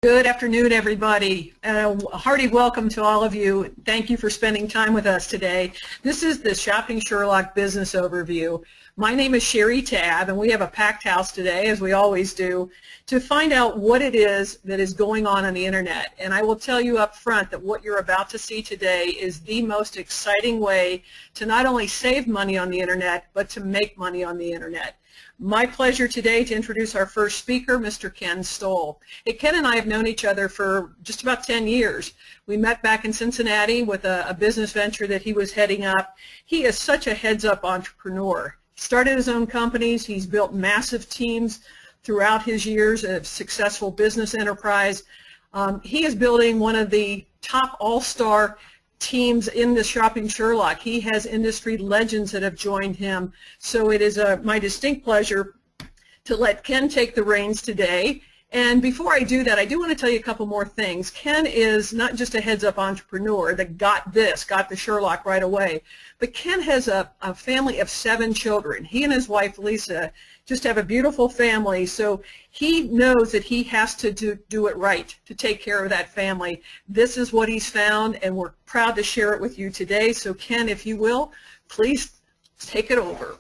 Good afternoon, everybody. A hearty welcome to all of you. Thank you for spending time with us today. This is the Shopping Sherlock Business Overview. My name is Sherry Tabb, and we have a packed house today, as we always do, to find out what it is that is going on the Internet. And I will tell you up front that what you're about to see today is the most exciting way to not only save money on the Internet, but to make money on the Internet. My pleasure today to introduce our first speaker, Mr. Ken Stoll. Hey, Ken and I have known each other for just about 10 years. We met back in Cincinnati with a business venture that he was heading up. He is such a heads-up entrepreneur. He started his own companies. He's built massive teams throughout his years of successful business enterprise. He is building one of the top all-star teams in the Shopping Sherlock. He has industry legends that have joined him. So it is my distinct pleasure to let Ken take the reins today. And before I do that, I do want to tell you a couple more things. Ken is not just a heads-up entrepreneur that got the Sherlock right away, but Ken has a family of 7 children. He and his wife, Lisa, just have a beautiful family, so he knows that he has to do it right to take care of that family. This is what he's found, and we're proud to share it with you today. So Ken, if you will, please take it over.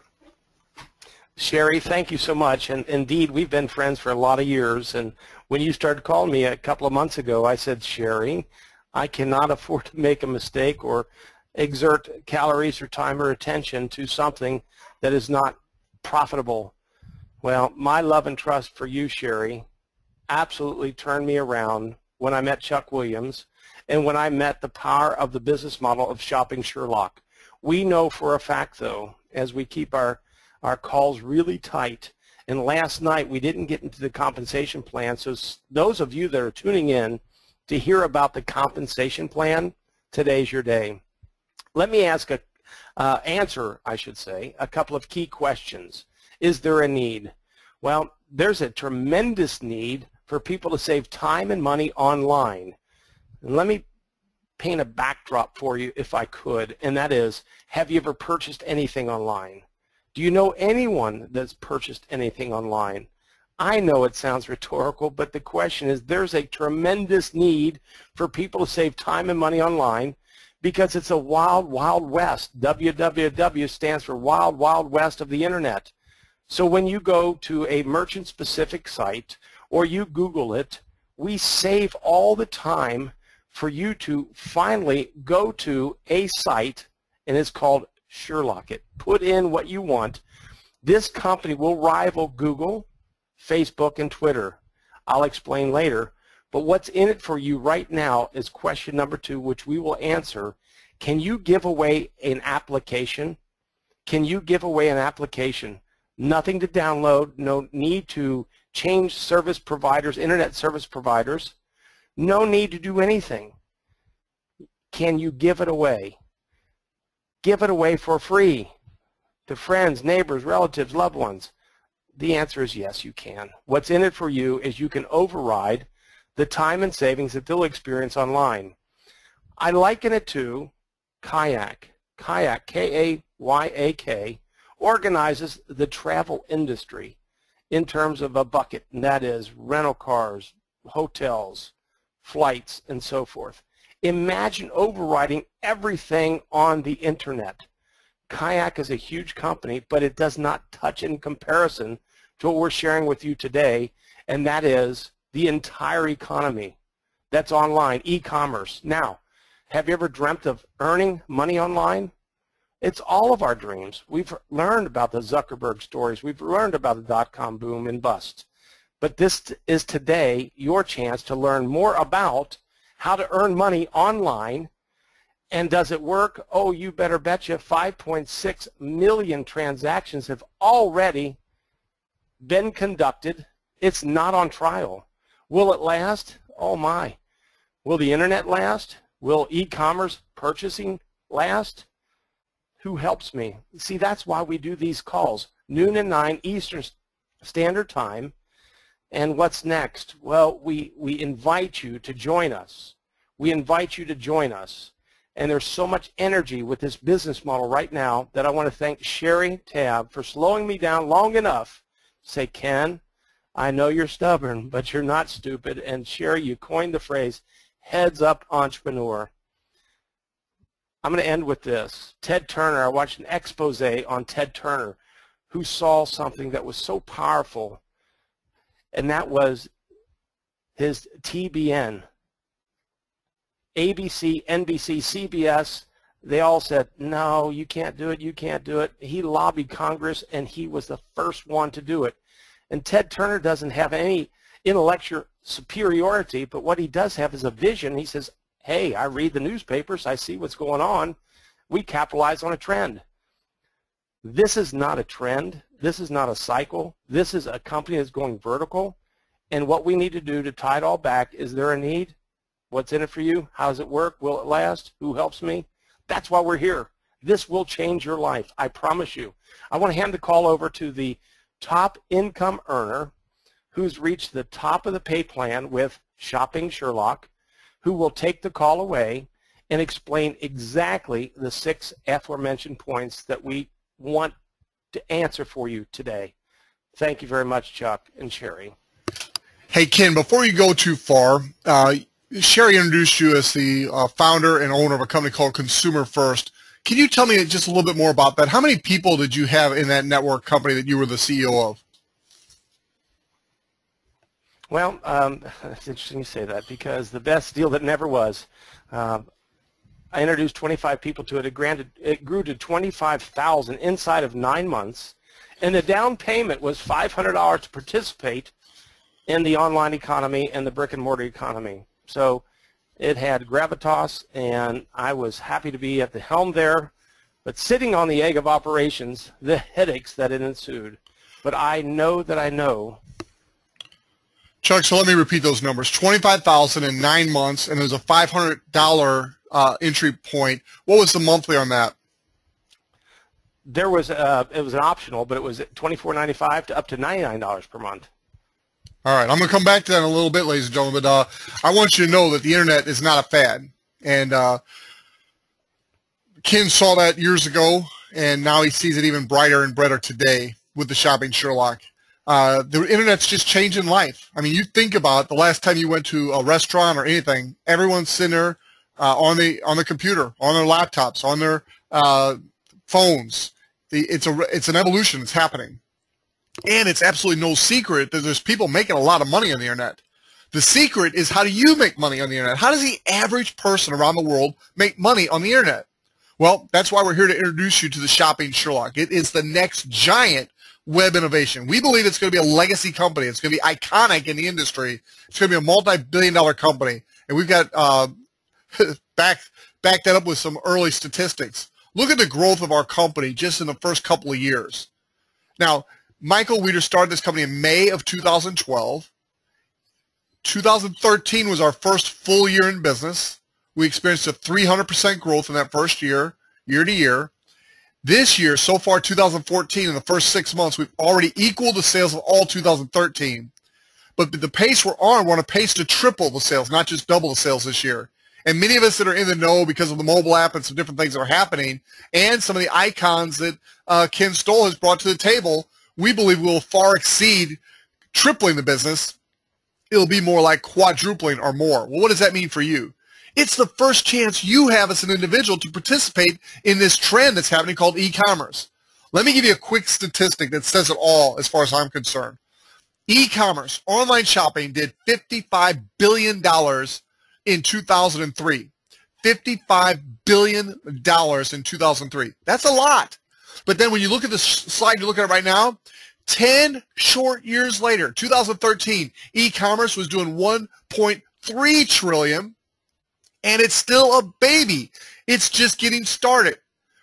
Sherry, thank you so much. And indeed, we've been friends for a lot of years. And when you started calling me a couple of months ago, I said, Sherry, I cannot afford to make a mistake or exert calories or time or attention to something that is not profitable. Well, my love and trust for you, Sherry, absolutely turned me around when I met Chuck Williams and when I met the power of the business model of Shopping Sherlock. We know for a fact, though, as we keep our calls really tight, and last night we didn't get into the compensation plan, so those of you that are tuning in to hear about the compensation plan, today's your day. Let me answer a couple of key questions. Is there a need? Well, there's a tremendous need for people to save time and money online. And let me paint a backdrop for you if I could, and that is, have you ever purchased anything online? Do you know anyone that's purchased anything online? I know it sounds rhetorical, but the question is, there's a tremendous need for people to save time and money online because it's a wild, wild west. WWW stands for Wild, Wild West of the Internet. So when you go to a merchant-specific site or you Google it, we save all the time for you to finally go to a site, and it's called Sherlock it. Put in what you want. This company will rival Google, Facebook, and Twitter. I'll explain later. But what's in it for you right now is question number 2, which we will answer. Can you give away an application? Can you give away an application? Nothing to download, no need to change service providers, internet service providers, no need to do anything. Can you give it away? Give it away for free to friends, neighbors, relatives, loved ones? The answer is yes, you can. What's in it for you is you can override the time and savings that they'll experience online. I liken it to Kayak. Kayak, K-A-Y-A-K, organizes the travel industry in terms of a bucket, and that is rental cars, hotels, flights, and so forth. Imagine overriding everything on the Internet. Kayak is a huge company, but it does not touch in comparison to what we're sharing with you today, and that is the entire economy that's online, e-commerce. Now, have you ever dreamt of earning money online? It's all of our dreams. We've learned about the Zuckerberg stories. We've learned about the dot-com boom and bust. But this is today your chance to learn more about how to earn money online. And does it work? Oh, you better betcha. 5.6 million transactions have already been conducted. It's not on trial. Will it last? Oh my. Will the Internet last? Will e-commerce purchasing last? Who helps me? See, that's why we do these calls, noon and 9 Eastern Standard Time. And what's next? Well, we invite you to join us. We invite you to join us. And there's so much energy with this business model right now that I want to thank Sherry Tabb for slowing me down long enough to say, Ken, I know you're stubborn, but you're not stupid. And Sherry, you coined the phrase, heads up entrepreneur. I'm going to end with this. Ted Turner, I watched an expose on Ted Turner, who saw something that was so powerful, and that was his TBN. ABC, NBC, CBS, they all said, no, you can't do it, you can't do it. He lobbied Congress, and he was the first one to do it. And Ted Turner doesn't have any intellectual superiority, but what he does have is a vision. He says, hey, I read the newspapers, I see what's going on. We capitalize on a trend. This is not a trend. This is not a cycle. This is a company that's going vertical. And what we need to do to tie it all back, is there a need? What's in it for you? How does it work? Will it last? Who helps me? That's why we're here. This will change your life. I promise you. I want to hand the call over to the top income earner who's reached the top of the pay plan with Shopping Sherlock, who will take the call away and explain exactly the 6 aforementioned points that we want to answer for you today. Thank you very much, Chuck and Sherry. Hey, Ken, before you go too far, Sherry introduced you as the founder and owner of a company called Consumer First. Can you tell me just a little bit more about that? How many people did you have in that network company that you were the CEO of? Well, it's interesting you say that, because the best deal that never was. I introduced 25 people to it. It grew to 25,000 inside of 9 months, and the down payment was $500 to participate in the online economy and the brick and mortar economy. So it had gravitas, and I was happy to be at the helm there. But sitting on the egg of operations, the headaches that it ensued. But I know that I know. Chuck, so let me repeat those numbers. 25,000 in 9 months, and there's a $500 entry point. What was the monthly on that? There was it was an optional, but it was $24.95 to up to $99 per month. All right, I'm going to come back to that in a little bit, ladies and gentlemen, but I want you to know that the internet is not a fad. And Ken saw that years ago, and now he sees it even brighter and brighter today with the Shopping Sherlock. The internet's just changing life. I mean, you think about the last time you went to a restaurant or anything, everyone's sitting there on the computer, on their laptops, on their phones. It's an evolution that's happening. And it's absolutely no secret that there's people making a lot of money on the internet. The secret is, how do you make money on the internet? How does the average person around the world make money on the internet? Well, that's why we're here to introduce you to the Shopping Sherlock. It is the next giant web innovation. We believe it's going to be a legacy company. It's going to be iconic in the industry. It's going to be a multi-billion-dollar company. And we've got back that up with some early statistics. Look at the growth of our company just in the first couple of years. Now, Michael Weeder started this company in May of 2012. 2013 was our first full year in business. We experienced a 300% growth in that first year, year to year. This year, so far 2014, in the first 6 months, we've already equaled the sales of all 2013. But the pace we're on a pace to triple the sales, not just double the sales this year. And many of us that are in the know because of the mobile app and some different things that are happening, and some of the icons that Ken Stoll has brought to the table, we believe will far exceed tripling the business. It'll be more like quadrupling or more. Well, what does that mean for you? It's the first chance you have as an individual to participate in this trend that's happening called e-commerce. Let me give you a quick statistic that says it all as far as I'm concerned. E-commerce, online shopping, did $55 billion in 2003. $55 billion in 2003. That's a lot. But then when you look at the slide you're looking at right now, 10 short years later, 2013, e-commerce was doing $1.3 trillion, and it's still a baby. It's just getting started.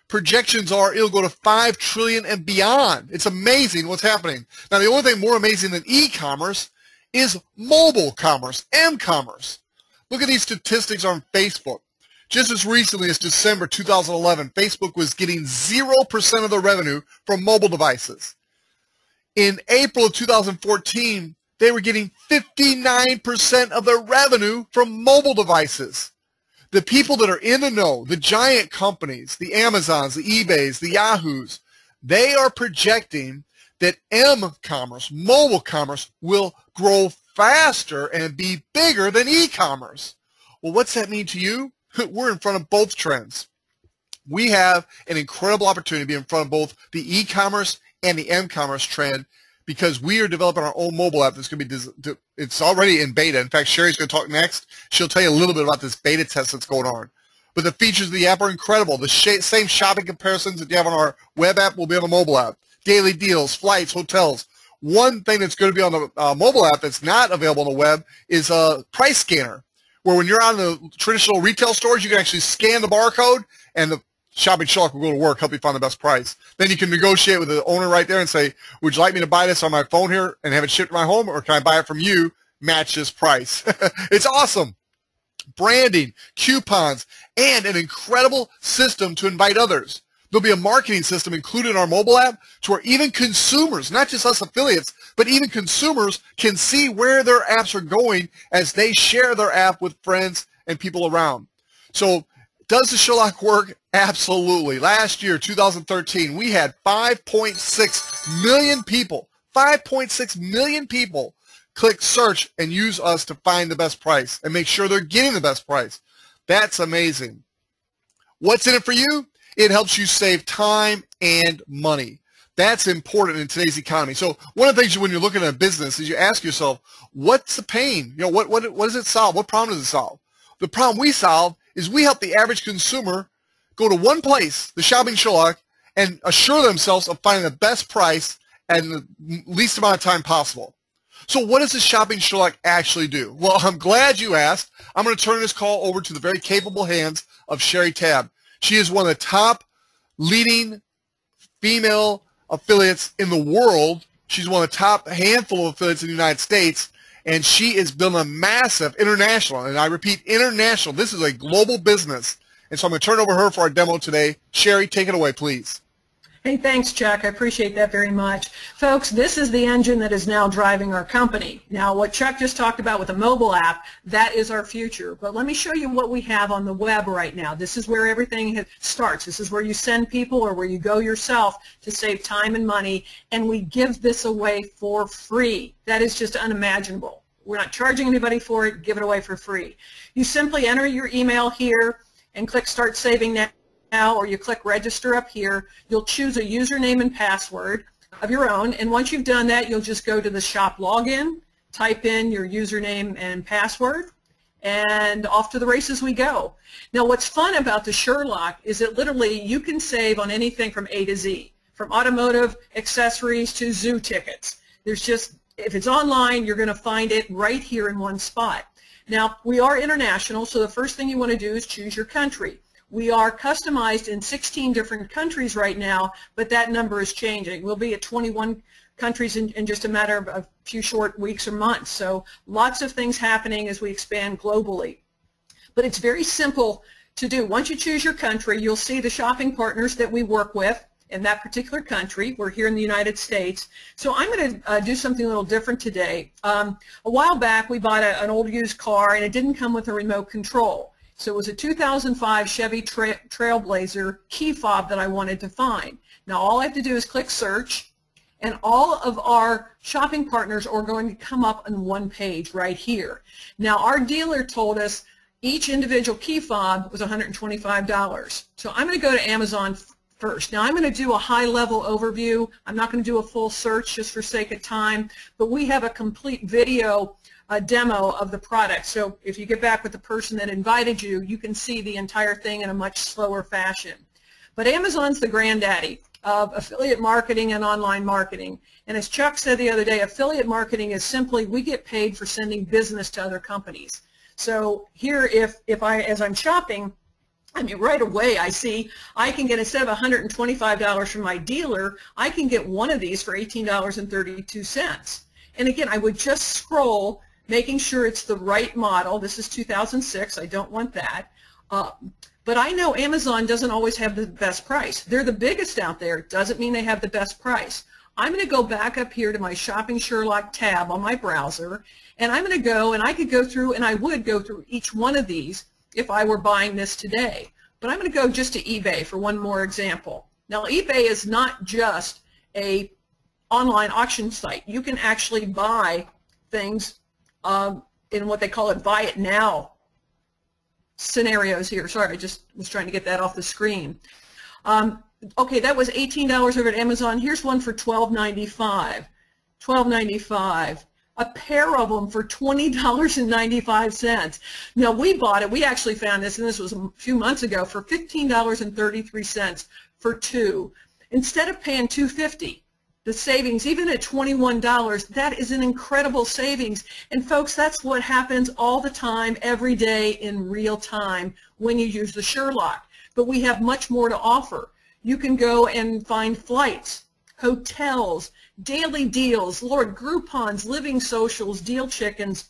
Projections are it'll go to $5 trillion and beyond. It's amazing what's happening. Now, the only thing more amazing than e-commerce is mobile commerce, m-commerce. Look at these statistics on Facebook. Just as recently as December 2011, Facebook was getting 0% of the revenue from mobile devices. In April of 2014, they were getting 59% of their revenue from mobile devices. The people that are in the know, the giant companies, the Amazons, the eBays, the Yahoos, they are projecting that m-commerce, mobile commerce, will grow faster and be bigger than e-commerce. Well, what's that mean to you? We're in front of both trends. We have an incredible opportunity to be in front of both the e-commerce and the m-commerce trend because we are developing our own mobile app that's going to be, it's already in beta. In fact, Sherry's going to talk next. She'll tell you a little bit about this beta test that's going on. But the features of the app are incredible. The same shopping comparisons that you have on our web app will be on the mobile app. Daily deals, flights, hotels. One thing that's going to be on the mobile app that's not available on the web is a price scanner, where when you're on the traditional retail stores, you can actually scan the barcode and the Shopping Sherlock will go to work, help you find the best price. Then you can negotiate with the owner right there and say, would you like me to buy this on my phone here and have it shipped to my home, or can I buy it from you, match this price? It's awesome. Branding, coupons, and an incredible system to invite others. There'll be a marketing system included in our mobile app to where even consumers, not just us affiliates, but even consumers can see where their apps are going as they share their app with friends and people around. So does the Sherlock work? Absolutely. Last year, 2013, we had 5.6 million people, 5.6 million people click search and use us to find the best price and make sure they're getting the best price. That's amazing. What's in it for you? It helps you save time and money. That's important in today's economy. So one of the things when you're looking at a business is you ask yourself, what's the pain? You know, what does it solve? What problem does it solve? The problem we solve is we help the average consumer go to one place, the Shopping Sherlock, and assure themselves of finding the best price and the least amount of time possible. So what does the Shopping Sherlock actually do? Well, I'm glad you asked. I'm going to turn this call over to the very capable hands of Sherry Tabb. She is one of the top leading female affiliates in the world. She's one of the top handful of affiliates in the United States, and she is building a massive international, and I repeat, international. This is a global business. And so I'm going to turn it over to her for our demo today. Sherry, take it away, please. Hey, thanks, Chuck. I appreciate that very much. Folks, this is the engine that is now driving our company. Now, what Chuck just talked about with the mobile app, that is our future. But let me show you what we have on the web right now. This is where everything starts. This is where you send people or where you go yourself to save time and money, and we give this away for free. That is just unimaginable. We're not charging anybody for it. Give it away for free. You simply enter your email here and click Start Saving Now, or you click Register up here. You'll choose a username and password of your own, and once you've done that, you'll just go to the shop login, type in your username and password, and off to the races we go. Now, what's fun about the Sherlock is that literally you can save on anything from A to Z, from automotive accessories to zoo tickets. There's just, if it's online, you're going to find it right here in one spot. Now, we are international, so the first thing you want to do is choose your country. We are customized in 16 different countries right now, but that number is changing. We'll be at 21 countries in just a matter of a few short weeks or months. So lots of things happening as we expand globally. But it's very simple to do. Once you choose your country, you'll see the shopping partners that we work with in that particular country. We're here in the United States. So I'm going to do something a little different today. A while back, we bought an old used car, and it didn't come with a remote control. So it was a 2005 Chevy Trailblazer key fob that I wanted to find. Now all I have to do is click search, and all of our shopping partners are going to come up on one page right here. Now our dealer told us each individual key fob was $125. So I'm going to go to Amazon first. Now I'm going to do a high-level overview. I'm not going to do a full search just for sake of time, but we have a complete video demo of the product. So if you get back with the person that invited you, you can see the entire thing in a much slower fashion. But Amazon's the granddaddy of affiliate marketing and online marketing. And as Chuck said the other day, affiliate marketing is simply we get paid for sending business to other companies. So here, as I'm shopping, I mean, right away I see I can get, instead of $125 from my dealer, I can get one of these for $18.32. And again, I would just scroll, making sure it's the right model. This is 2006. I don't want that. But I know Amazon doesn't always have the best price. They're the biggest out there. It doesn't mean they have the best price. I'm going to go back up here to my Shopping Sherlock tab on my browser, and I'm going to go, and I could go through, and I would go through each one of these if I were buying this today. But I'm going to go just to eBay for one more example. Now, eBay is not just a online auction site. You can actually buy things in what they call it buy it now scenarios here. Sorry, I just was trying to get that off the screen. Okay, that was $18 over at Amazon. Here's one for $12.95. $12.95. A pair of them for $20.95. Now, we bought it. We actually found this, and this was a few months ago, for $15.33 for two. Instead of paying $2.50, the savings, even at $21, that is an incredible savings. And folks, that's what happens all the time, every day, in real time when you use the Sherlock. But we have much more to offer. You can go and find flights, hotels, daily deals, Lord, Groupons, living socials, deal chickens.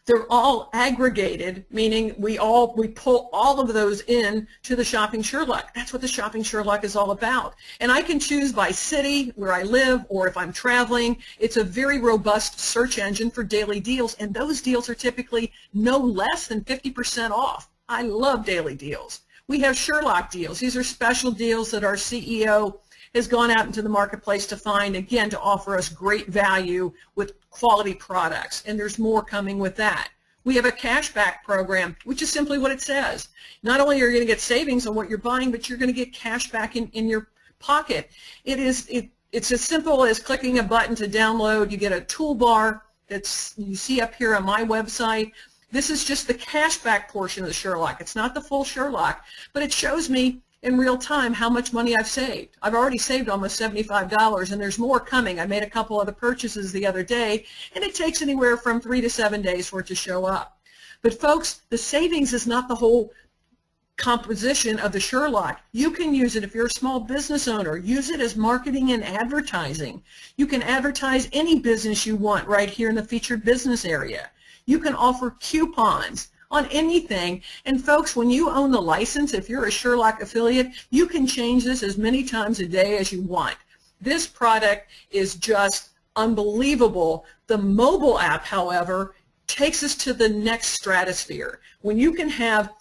They're all aggregated, meaning we pull all of those in to the Shopping Sherlock. That's what the Shopping Sherlock is all about. And I can choose by city, where I live, or if I'm traveling. It's a very robust search engine for daily deals, and those deals are typically no less than 50% off. I love daily deals. We have Sherlock deals. These are special deals that our CEO has gone out into the marketplace to find, again, to offer us great value with quality products, and there's more coming with that. We have a cashback program, which is simply what it says. Not only are you going to get savings on what you're buying, but you're going to get cash back in your pocket. It's as simple as clicking a button to download. You get a toolbar that's you see up here on my website. This is just the cashback portion of the Sherlock. It's not the full Sherlock, but it shows me in real time how much money I've saved. I've already saved almost $75, and there's more coming. I made a couple other purchases the other day, and it takes anywhere from 3 to 7 days for it to show up. But folks, the savings is not the whole composition of the Sherlock. You can use it if you're a small business owner. Use it as marketing and advertising. You can advertise any business you want right here in the featured business area. You can offer coupons on anything. And folks, when you own the license, if you're a Sherlock affiliate, you can change this as many times a day as you want. This product is just unbelievable. The mobile app, however, takes us to the next stratosphere. When you can have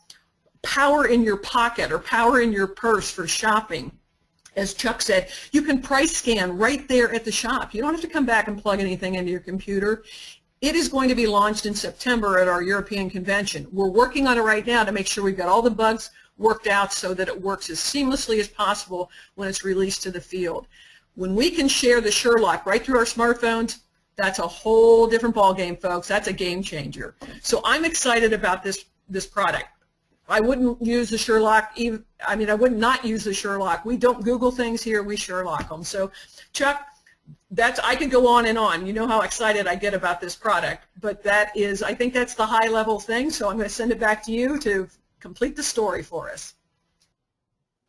power in your pocket or power in your purse for shopping, as Chuck said, you can price scan right there at the shop. You don't have to come back and plug anything into your computer. It is going to be launched in September at our European convention. We're working on it right now to make sure we've got all the bugs worked out so that it works as seamlessly as possible when it's released to the field. When we can share the Sherlock right through our smartphones, that's a whole different ballgame, folks. That's a game changer. So I'm excited about this product. I wouldn't use the Sherlock. I would not use the Sherlock. We don't Google things here. We Sherlock them. So, Chuck, I could go on and on. You know how excited I get about this product, but I think that's the high level thing, so I'm going to send it back to you to complete the story for us.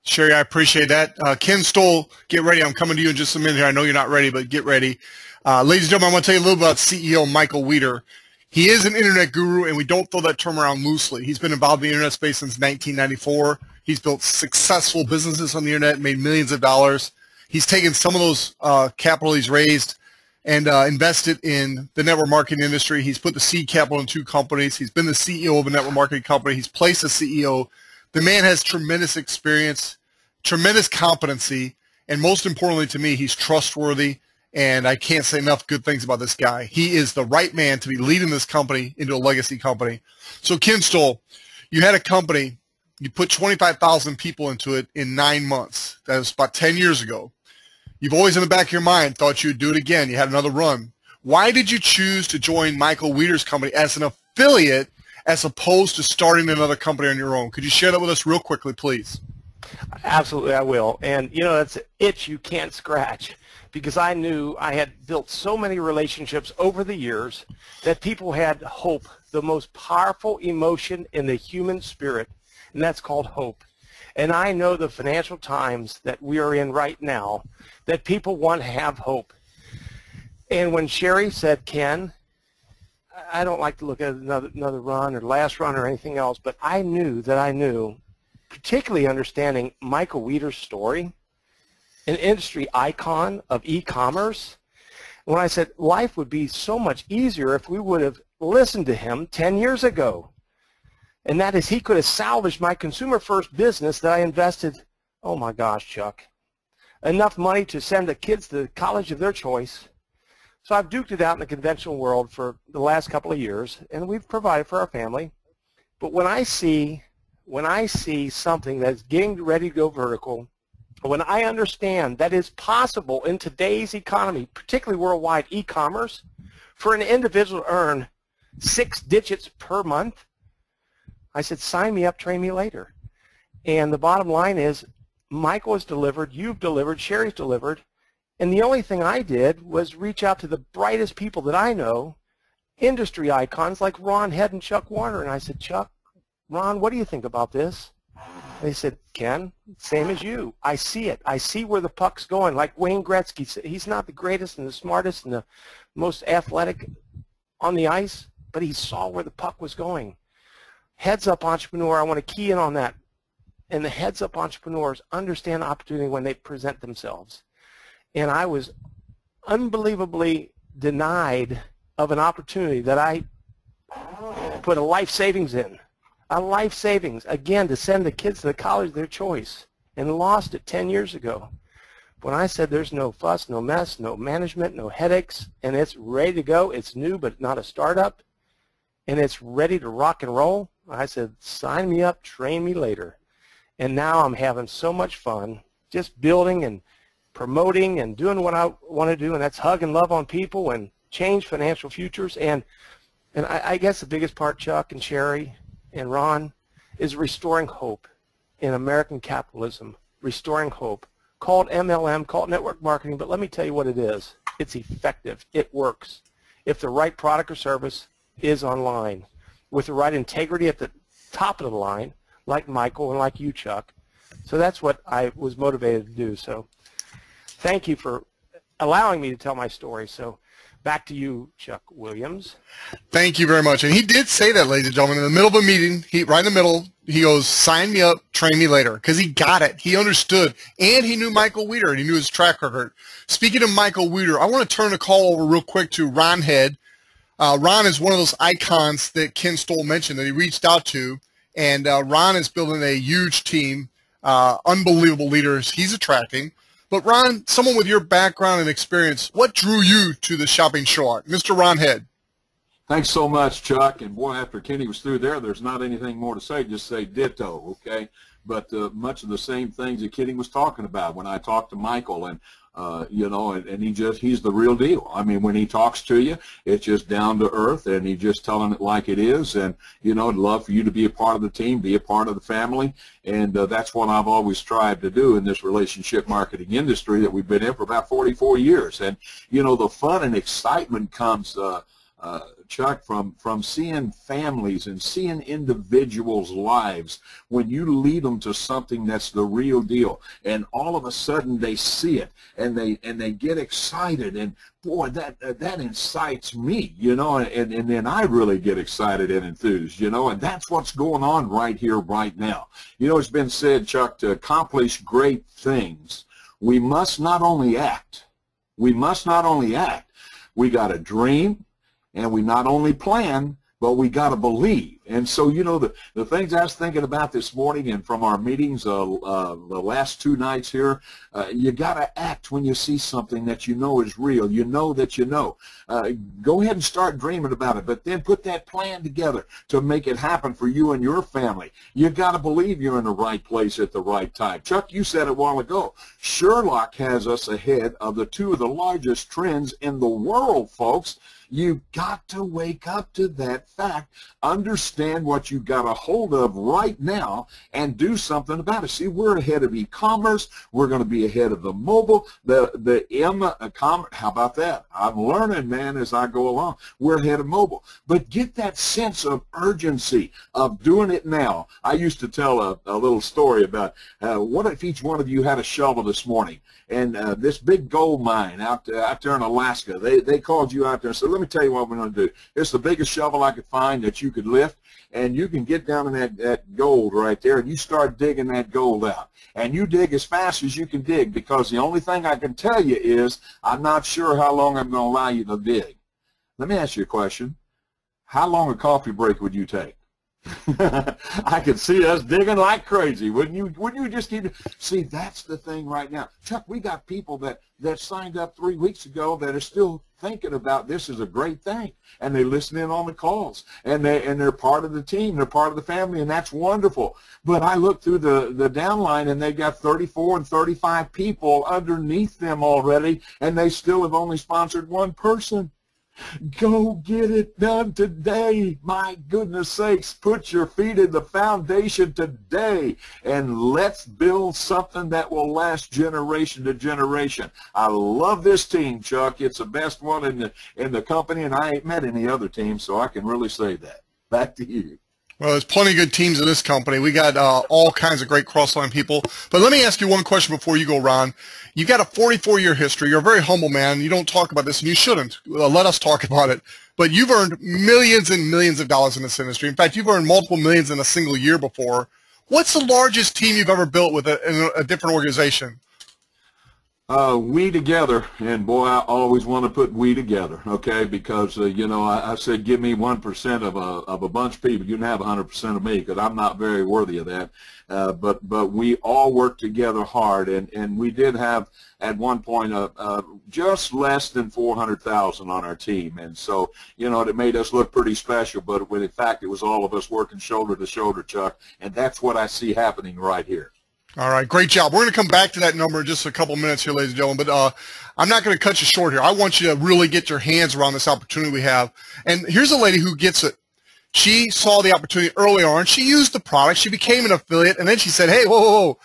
Sherry, I appreciate that. Ken Stoll, get ready. I'm coming to you in just a minute here. I know you're not ready, but get ready. Ladies and gentlemen, I want to tell you a little about CEO Michael Weeder. He is an internet guru, and we don't throw that term around loosely. He's been involved in the internet space since 1994. He's built successful businesses on the internet, made millions of dollars. He's taken some of those capital he's raised and invested in the network marketing industry. He's put the seed capital in 2 companies. He's been the CEO of a network marketing company. He's placed a CEO. The man has tremendous experience, tremendous competency, and most importantly to me, he's trustworthy, and I can't say enough good things about this guy. He is the right man to be leading this company into a legacy company. So Ken Stoll, you had a company. You put 25,000 people into it in 9 months. That was about 10 years ago. You've always in the back of your mind thought you'd do it again. You had another run. Why did you choose to join Michael Weeder's company as an affiliate as opposed to starting another company on your own? Could you share that with us real quickly, please? Absolutely, I will. And, you know, that's an itch you can't scratch, because I knew I had built so many relationships over the years that people had hope, the most powerful emotion in the human spirit, and that's called hope. And I know the financial times that we are in right now, that people want to have hope. And when Sherry said, Ken, I don't like to look at another run or last run or anything else, but I knew, particularly understanding Michael Weeder's story, an industry icon of e-commerce, when I said life would be so much easier if we would have listened to him 10 years ago. And that is, he could have salvaged my consumer first business that I invested, oh my gosh, Chuck, enough money to send the kids to the college of their choice. So I've duked it out in the conventional world for the last couple of years, and we've provided for our family. But when I see something that's getting ready to go vertical, when I understand that it's possible in today's economy, particularly worldwide e-commerce, for an individual to earn 6 digits per month, I said, sign me up, train me later. And the bottom line is, Michael has delivered, you've delivered, Sherry's delivered, and the only thing I did was reach out to the brightest people that I know, industry icons like Ron Head and Chuck Warner, and I said, Chuck, Ron, what do you think about this? And they said, Ken, same as you. I see it. I see where the puck's going. Like Wayne Gretzky said, he's not the greatest and the smartest and the most athletic on the ice, but he saw where the puck was going. Heads-up entrepreneur, I want to key in on that. And the heads-up entrepreneurs understand opportunity when they present themselves. And I was unbelievably denied of an opportunity that I put a life savings in. A life savings, again, to send the kids to the college of their choice, and lost it 10 years ago. When I said there's no fuss, no mess, no management, no headaches, and it's ready to go, it's new but not a startup, and it's ready to rock and roll, I said, sign me up, train me later. And now I'm having so much fun just building and promoting and doing what I want to do, and that's hug and love on people and change financial futures. And I guess the biggest part, Chuck and Sherry and Ron, is restoring hope in American capitalism, restoring hope. Call it MLM, call it network marketing, but let me tell you what it is. It's effective. It works. If the right product or service is online, with the right integrity at the top of the line, like Michael and like you, Chuck. So that's what I was motivated to do. So thank you for allowing me to tell my story. So back to you, Chuck Williams. Thank you very much. And he did say that, ladies and gentlemen, in the middle of a meeting, right in the middle, he goes, sign me up, train me later, because he got it. He understood. And he knew Michael Weeder, and he knew his track record. Speaking of Michael Weeder, I want to turn the call over real quick to Ron Head. Ron is one of those icons that Ken Stoll mentioned that he reached out to. And Ron is building a huge team, unbelievable leaders he's attracting. But Ron, someone with your background and experience, what drew you to the Shopping Sherlock? Mr. Ron Head. Thanks so much, Chuck. And boy, after Kenny was through there, there's not anything more to say. Just say ditto, okay? But much of the same things that Kenny was talking about when I talked to Michael, and you know, and he's the real deal. I mean, when he talks to you, it's just down to earth, and he's just telling it like it is. And, you know, I'd love for you to be a part of the team, be a part of the family. And that's what I've always strived to do in this relationship marketing industry that we've been in for about 44 years. And, you know, the fun and excitement comes, Chuck, from seeing families and seeing individuals' lives when you lead them to something that's the real deal, and all of a sudden they see it and they get excited, and boy, that incites me, you know, and then I really get excited and enthused, you know, and that's what's going on right here, right now. You know, it's been said, Chuck, to accomplish great things, we must not only act. We got to dream. And we not only plan, but we got to believe. And so, you know, the things I was thinking about this morning and from our meetings the last 2 nights here, you got to act when you see something that you know is real. You know that you know. Go ahead and start dreaming about it, but then put that plan together to make it happen for you and your family. You got to believe you're in the right place at the right time. Chuck, you said it a while ago. Sherlock has us ahead of the 2 of the largest trends in the world, folks. You've got to wake up to that fact, understand what you've got a hold of right now, and do something about it. See, we're ahead of e-commerce. We're going to be ahead of the mobile, how about that? I'm learning, man, as I go along. We're ahead of mobile. But get that sense of urgency of doing it now. I used to tell a little story about what if each one of you had a shovel this morning, and this big gold mine out there in Alaska, they called you out there and said, let me tell you what we're going to do. It's the biggest shovel I could find that you could lift, and you can get down in that gold right there, and you start digging that gold out. And you dig as fast as you can dig, because the only thing I can tell you is I'm not sure how long I'm going to allow you to dig. Let me ask you a question. How long a coffee break would you take? I could see us digging like crazy. Wouldn't you? Wouldn't you just keep? See, that's the thing right now, Chuck. We got people that signed up 3 weeks ago that are still thinking about this is a great thing, and they listen in on the calls, and they're part of the team, they're part of the family, and that's wonderful. But I look through the downline, and they got 34 and 35 people underneath them already, and they still have only sponsored one person. Go get it done today. My goodness sakes, put your feet in the foundation today, and let's build something that will last generation to generation. I love this team, Chuck. It's the best one in the company, and I ain't met any other team, so I can really say that. Back to you. Well, there's plenty of good teams in this company. We got all kinds of great cross-line people. But let me ask you one question before you go, Ron. You've got a 44-year history. You're a very humble man. You don't talk about this, and you shouldn't. Let us talk about it. But you've earned millions and millions of dollars in this industry. In fact, you've earned multiple millions in a single year before. What's the largest team you've ever built with a different organization? We together, and boy, I always want to put we together, okay? Because you know, I said give me 1% of a bunch of people. You can have 100% of me, because I'm not very worthy of that. But we all work together hard, and we did have at one point just less than 400,000 on our team, and so you know it made us look pretty special. But when in fact it was all of us working shoulder to shoulder, Chuck, and that's what I see happening right here. All right, great job. We're going to come back to that number in just a couple minutes here, ladies and gentlemen, but I'm not going to cut you short here. I want you to really get your hands around this opportunity we have. And here's a lady who gets it. She saw the opportunity early on. She used the product. She became an affiliate, and then she said, hey, whoa, whoa, whoa.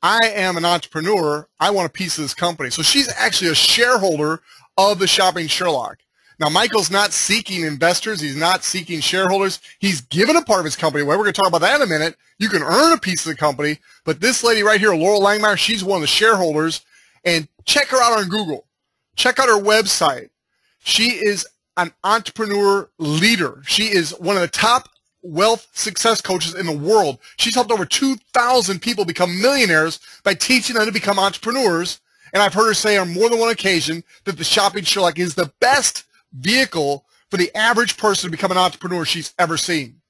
I am an entrepreneur. I want a piece of this company. So she's actually a shareholder of the Shopping Sherlock. Now, Michael's not seeking investors. He's not seeking shareholders. He's given a part of his company away. We're going to talk about that in a minute. You can earn a piece of the company. But this lady right here, Laurel Langmeyer, she's one of the shareholders. And check her out on Google. Check out her website. She is an entrepreneur leader. She is one of the top wealth success coaches in the world. She's helped over 2,000 people become millionaires by teaching them to become entrepreneurs. And I've heard her say on more than one occasion that the Shopping Sherlock is the best vehicle for the average person to become an entrepreneur she's ever seen.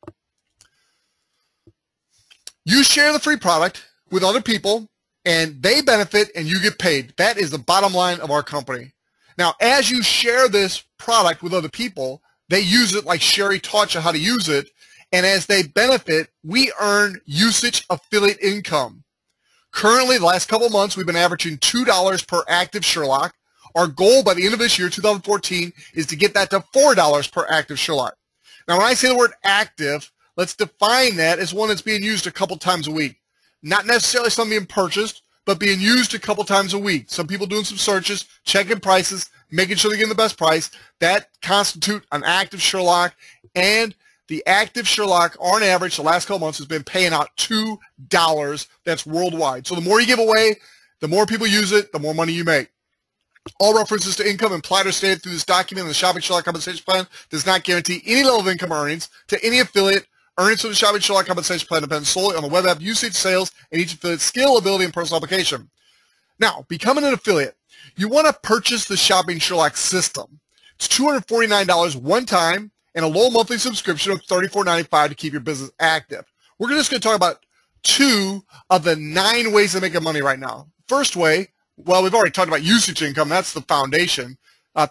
You share the free product with other people, and they benefit, and you get paid. That is the bottom line of our company. Now, as you share this product with other people, they use it like Sherry taught you how to use it, and as they benefit, we earn usage affiliate income. Currently, the last couple of months, we've been averaging $2 per active Sherlock. Our goal by the end of this year, 2014, is to get that to $4 per active Sherlock. Now, when I say the word active, let's define that as one that's being used a couple times a week. Not necessarily something being purchased, but being used a couple times a week. Some people doing some searches, checking prices, making sure they're getting the best price. That constitutes an active Sherlock, and the active Sherlock, on average, the last couple months has been paying out $2. That's worldwide. So the more you give away, the more people use it, the more money you make. All references to income implied or stated through this document in the Shopping Sherlock Compensation Plan does not guarantee any level of income earnings to any affiliate. Earnings from the Shopping Sherlock Compensation Plan depend solely on the web app usage, sales, and each affiliate's skill, ability, and personal application. Now, becoming an affiliate, you want to purchase the Shopping Sherlock system. It's $249 one time and a low monthly subscription of $34.95 to keep your business active. We're just going to talk about 2 of the 9 ways to make money right now. First way, well, we've already talked about usage income. That's the foundation.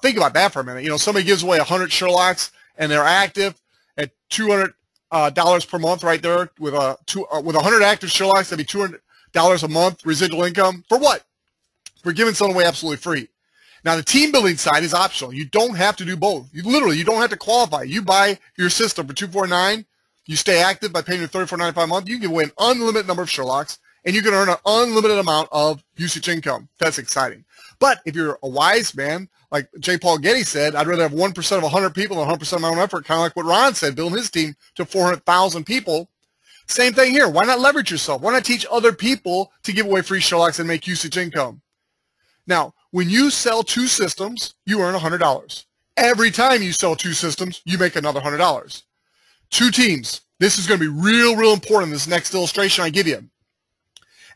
Think about that for a minute. You know, somebody gives away 100 Sherlocks and they're active at $200 per month right there with 100 active Sherlocks. That'd be $200 a month residual income. For what? We're giving something away absolutely free. Now, the team building side is optional. You don't have to do both. You don't have to qualify. You buy your system for $249. You stay active by paying your $34.95 a month. You can give away an unlimited number of Sherlocks, and you can earn an unlimited amount of usage income. That's exciting. But if you're a wise man, like J. Paul Getty said, I'd rather have 1% of 100 people than 100% of my own effort, kind of like what Ron said, building his team to 400,000 people. Same thing here. Why not leverage yourself? Why not teach other people to give away free Sherlocks and make usage income? Now, when you sell 2 systems, you earn $100. Every time you sell 2 systems, you make another $100. 2 teams. This is going to be real important, this next illustration I give you.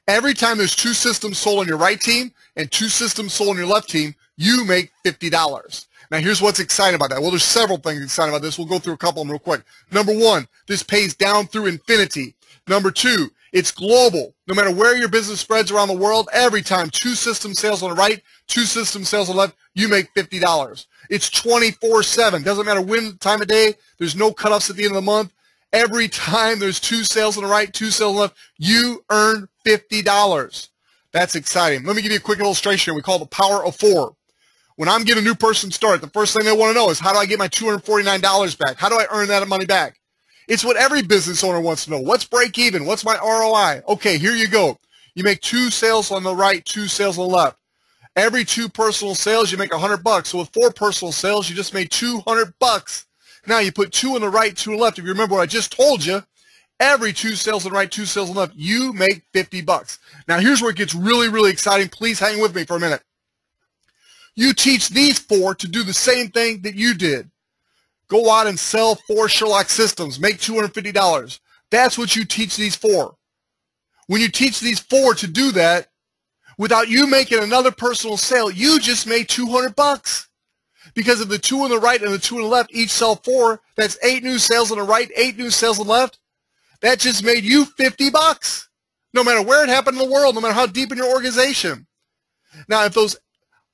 Every time there's 2 systems sold on your right team and 2 systems sold on your left team, you make $50. Now, here's what's exciting about that. Well, there's several things exciting about this. We'll go through a couple of them real quick. Number one, this pays down through infinity. Number two, it's global. No matter where your business spreads around the world, every time 2 system sales on the right, 2 system sales on the left, you make $50. It's 24/7. Doesn't matter when time of day. There's no cutoffs at the end of the month. Every time there's 2 sales on the right, 2 sales on the left, you earn $50. That's exciting. Let me give you a quick illustration. We call it the power of 4. When I'm getting a new person started, the first thing they want to know is, how do I get my $249 back? How do I earn that money back? It's what every business owner wants to know. What's break even? What's my ROI? Okay, here you go. You make 2 sales on the right, 2 sales on the left. Every 2 personal sales, you make $100. So with 4 personal sales, you just made $200. Now you put 2 on the right, 2 on the left. If you remember what I just told you, every 2 sales on the right, 2 sales on the left, you make $50. Now here's where it gets really, really exciting. Please hang with me for a minute. You teach these 4 to do the same thing that you did. Go out and sell 4 Sherlock systems. Make $250. That's what you teach these 4. When you teach these 4 to do that, without you making another personal sale, you just made $200. Because of the 2 on the right and the 2 on the left, each sell 4, that's 8 new sales on the right, 8 new sales on the left. That just made you $50. No matter where it happened in the world, no matter how deep in your organization. Now, if those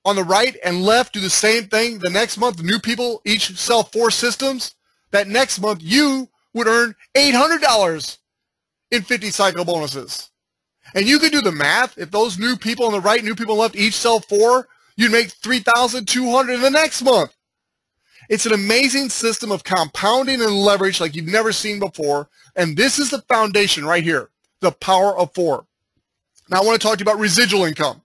on the right and left do the same thing, the next month, the new people each sell 4 systems, that next month you would earn $800 in 50 cycle bonuses. And you can do the math. If those new people on the right, new people on the left each sell 4, you'd make $3,200 in the next month. It's an amazing system of compounding and leverage like you've never seen before. And this is the foundation right here, the power of 4. Now I want to talk to you about residual income.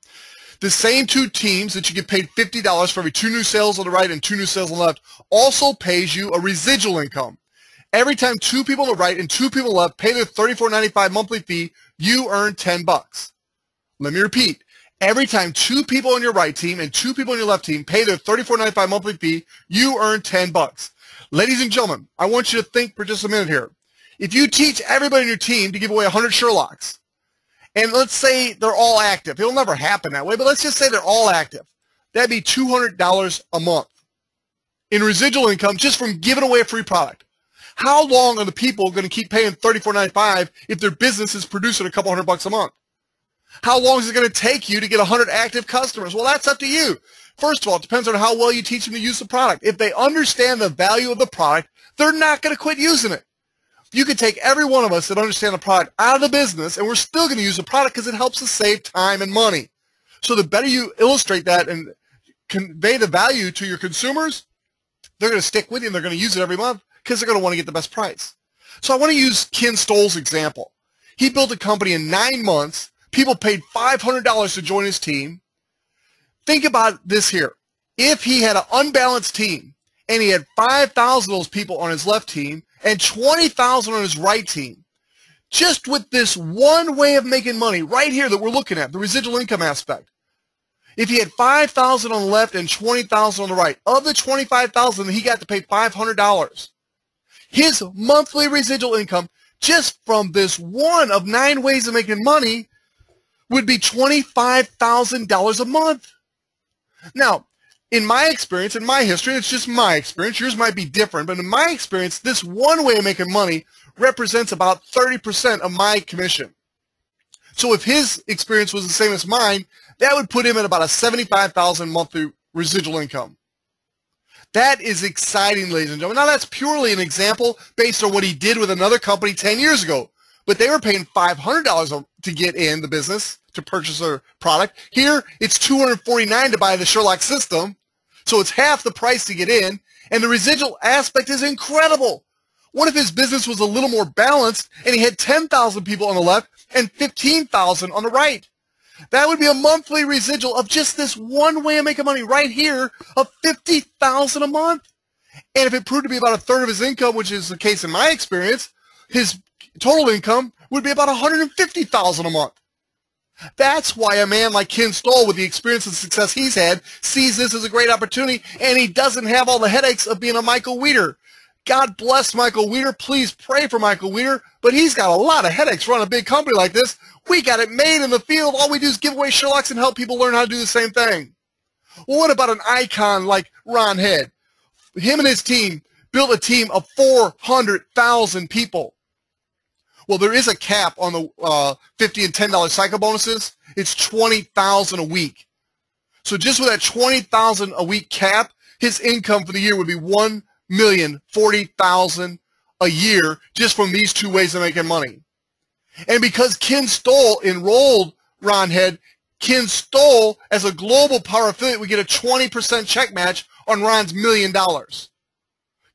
The same 2 teams that you get paid $50 for every 2 new sales on the right and 2 new sales on the left also pays you a residual income. Every time 2 people on the right and 2 people on the left pay their $34.95 monthly fee, you earn $10. Let me repeat. Every time 2 people on your right team and 2 people on your left team pay their $34.95 monthly fee, you earn $10. Ladies and gentlemen, I want you to think for just a minute here. If you teach everybody on your team to give away 100 Sherlocks, and let's say they're all active. It'll never happen that way, but let's just say they're all active. That'd be $200 a month in residual income just from giving away a free product. How long are the people going to keep paying $34.95 if their business is producing a couple $100 a month? How long is it going to take you to get 100 active customers? Well, that's up to you. First of all, it depends on how well you teach them to use the product. If they understand the value of the product, they're not going to quit using it. You can take every one of us that understand the product out of the business, and we're still going to use the product because it helps us save time and money. So the better you illustrate that and convey the value to your consumers, they're going to stick with you and they're going to use it every month because they're going to want to get the best price. So I want to use Ken Stoll's example. He built a company in 9 months. People paid $500 to join his team. Think about this here. If he had an unbalanced team and he had 5,000 of those people on his left team and 20,000 on his right team, just with this one way of making money right here that we're looking at, the residual income aspect. If he had 5,000 on the left and 20,000 on the right, of the 25,000, he got to pay $500. His monthly residual income, just from this one of 9 ways of making money, would be $25,000 a month. Now, in my experience, in my history, it's just my experience, yours might be different, but in my experience, this one way of making money represents about 30% of my commission. So if his experience was the same as mine, that would put him at about a $75,000 monthly residual income. That is exciting, ladies and gentlemen. Now, that's purely an example based on what he did with another company 10 years ago. But they were paying $500 to get in the business, to purchase their product. Here, it's $249 to buy the Sherlock system. So it's half the price to get in. And the residual aspect is incredible. What if his business was a little more balanced and he had 10,000 people on the left and 15,000 on the right? That would be a monthly residual of just this one way of making money right here of $50,000 a month. And if it proved to be about a third of his income, which is the case in my experience, his total income would be about $150,000 a month. That's why a man like Ken Stoll, with the experience and success he's had, sees this as a great opportunity, and he doesn't have all the headaches of being a Michael Weeder. God bless Michael Weeder. Please pray for Michael Weeder, but he's got a lot of headaches running a big company like this. We got it made in the field. All we do is give away Sherlocks and help people learn how to do the same thing. Well, what about an icon like Ron Head? Him and his team built a team of 400,000 people. Well, there is a cap on the $50 and $10 cycle bonuses. It's $20,000 a week. So just with that $20,000 a week cap, his income for the year would be $1,040,000 a year just from these two ways of making money. And because Ken Stoll enrolled Ron Head, Ken Stoll, as a global power affiliate, would get a 20% check match on Ron's $1 million.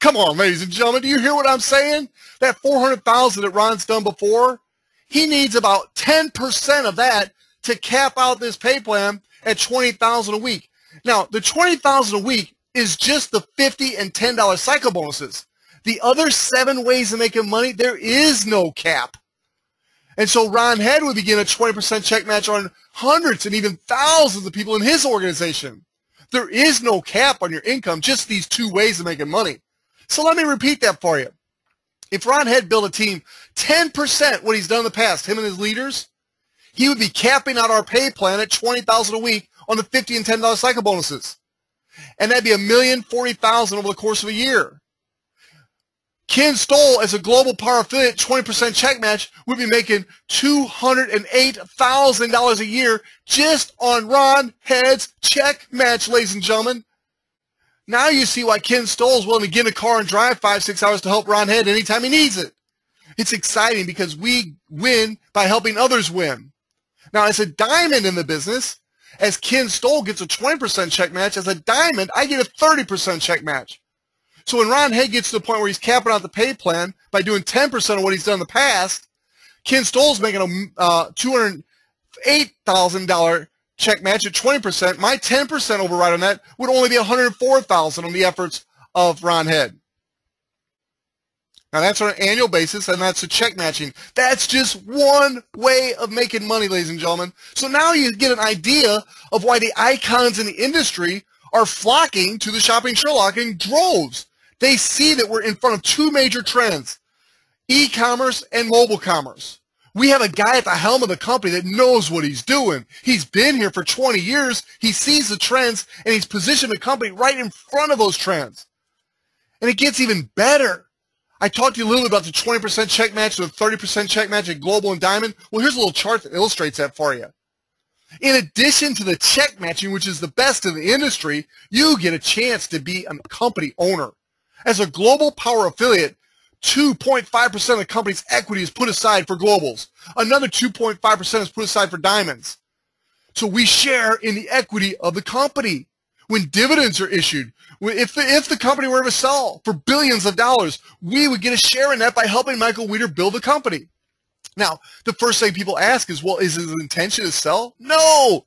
Come on, ladies and gentlemen, do you hear what I'm saying? That $400,000 that Ron's done before, he needs about 10% of that to cap out this pay plan at $20,000 a week. Now, the $20,000 a week is just the $50 and $10 cycle bonuses. The other 7 ways of making money, there is no cap. And so Ron Head would begin a 20% check match on hundreds and even thousands of people in his organization. There is no cap on your income, just these 2 ways of making money. So let me repeat that for you. If Ron Head built a team 10% what he's done in the past, him and his leaders, he would be capping out our pay plan at $20,000 a week on the $50 and $10 cycle bonuses. And that'd be $1,040,000 over the course of a year. Ken Stoll, as a global power affiliate, 20% check match, would be making $208,000 a year just on Ron Head's check match, ladies and gentlemen. Now you see why Ken Stoll is willing to get in a car and drive 5-6 hours to help Ron Head anytime he needs it. It's exciting because we win by helping others win. Now, as a diamond in the business, as Ken Stoll gets a 20% check match, as a diamond, I get a 30% check match. So when Ron Head gets to the point where he's capping out the pay plan by doing 10% of what he's done in the past, Ken Stoll's making a $208,000 check match at 20%. My 10% override on that would only be $104,000 on the efforts of Ron Head. Now that's on an annual basis, and that's a check matching. That's just one way of making money, ladies and gentlemen. So now you get an idea of why the icons in the industry are flocking to the Shopping Sherlock in droves. They see that we're in front of 2 major trends, e-commerce and mobile commerce. We have a guy at the helm of the company that knows what he's doing. He's been here for 20 years. He sees the trends, and he's positioned the company right in front of those trends. And it gets even better. I talked to you a little bit about the 20% check match or the 30% check match at Global and Diamond. Well, here's a little chart that illustrates that for you. In addition to the check matching, which is the best in the industry, you get a chance to be a company owner. As a global power affiliate, 2.5% of the company's equity is put aside for globals. Another 2.5% is put aside for diamonds. So we share in the equity of the company. When dividends are issued, if the company were to sell for billions of dollars, we would get a share in that by helping Michael Weeder build the company. Now, the first thing people ask is, well, is his intention to sell? No!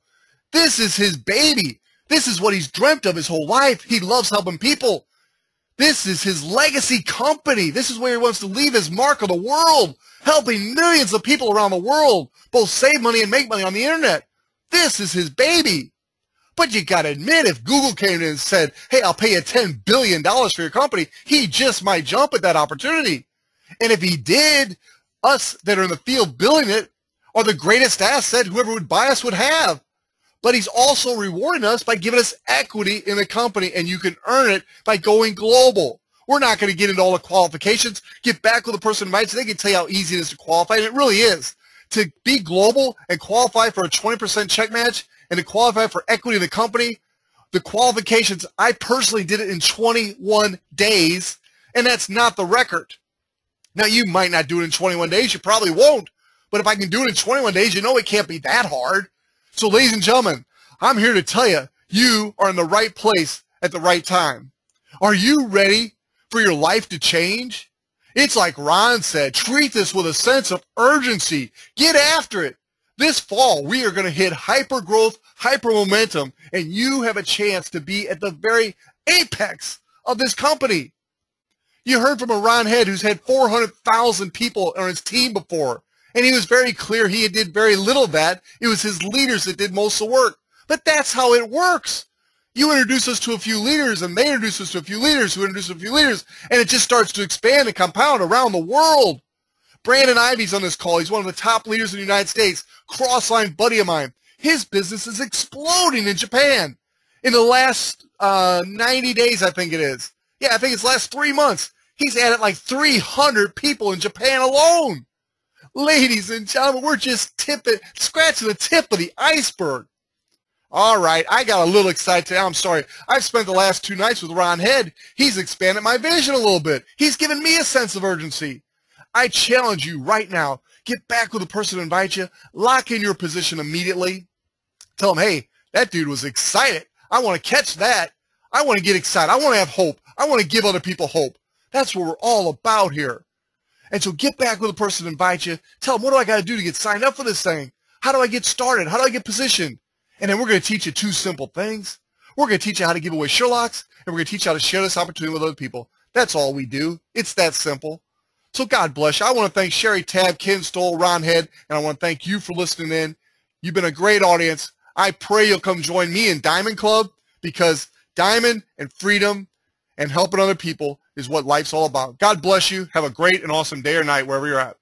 This is his baby. This is what he's dreamt of his whole life. He loves helping people. This is his legacy company. This is where he wants to leave his mark on the world, helping millions of people around the world both save money and make money on the internet. This is his baby. But you got to admit, if Google came in and said, hey, I'll pay you $10 billion for your company, he just might jump at that opportunity. And if he did, us that are in the field building it are the greatest asset whoever would buy us would have. But he's also rewarding us by giving us equity in the company, and you can earn it by going global. We're not going to get into all the qualifications. Get back with the person who invites you. They can tell you how easy it is to qualify, and it really is. To be global and qualify for a 20% check match and to qualify for equity in the company, the qualifications, I personally did it in 21 days, and that's not the record. Now, you might not do it in 21 days. You probably won't. But if I can do it in 21 days, you know it can't be that hard. So, ladies and gentlemen, I'm here to tell you, you are in the right place at the right time. Are you ready for your life to change? It's like Ron said, treat this with a sense of urgency. Get after it. This fall, we are going to hit hyper growth, hyper momentum, and you have a chance to be at the very apex of this company. You heard from a Ron Head who's had 400,000 people on his team before, and he was very clear he did very little of that. It was his leaders that did most of the work. But that's how it works. You introduce us to a few leaders, and they introduce us to a few leaders who introduce a few leaders, and it just starts to expand and compound around the world. Brandon Ivy's on this call. He's one of the top leaders in the United States, cross-line buddy of mine. His business is exploding in Japan. In the last 90 days, I think it is. Yeah, I think it's last 3 months. He's added like 300 people in Japan alone. Ladies and gentlemen, we're just scratching the tip of the iceberg. All right, I got a little excited today. I'm sorry. I've spent the last 2 nights with Ron Head. He's expanded my vision a little bit. He's given me a sense of urgency. I challenge you right now, get back with the person who invites you, lock in your position immediately. Tell them, hey, that dude was excited. I want to catch that. I want to get excited. I want to have hope. I want to give other people hope. That's what we're all about here. And so get back with the person who invites you. Tell them, what do I got to do to get signed up for this thing? How do I get started? How do I get positioned? And then we're going to teach you 2 simple things. We're going to teach you how to give away Sherlocks, and we're going to teach you how to share this opportunity with other people. That's all we do. It's that simple. So God bless you. I want to thank Sherry Tabb, Ken Stoll, Ron Head, and I want to thank you for listening in. You've been a great audience. I pray you'll come join me in Diamond Club, because diamond and freedom and helping other people is what life's all about. God bless you. Have a great and awesome day or night wherever you're at.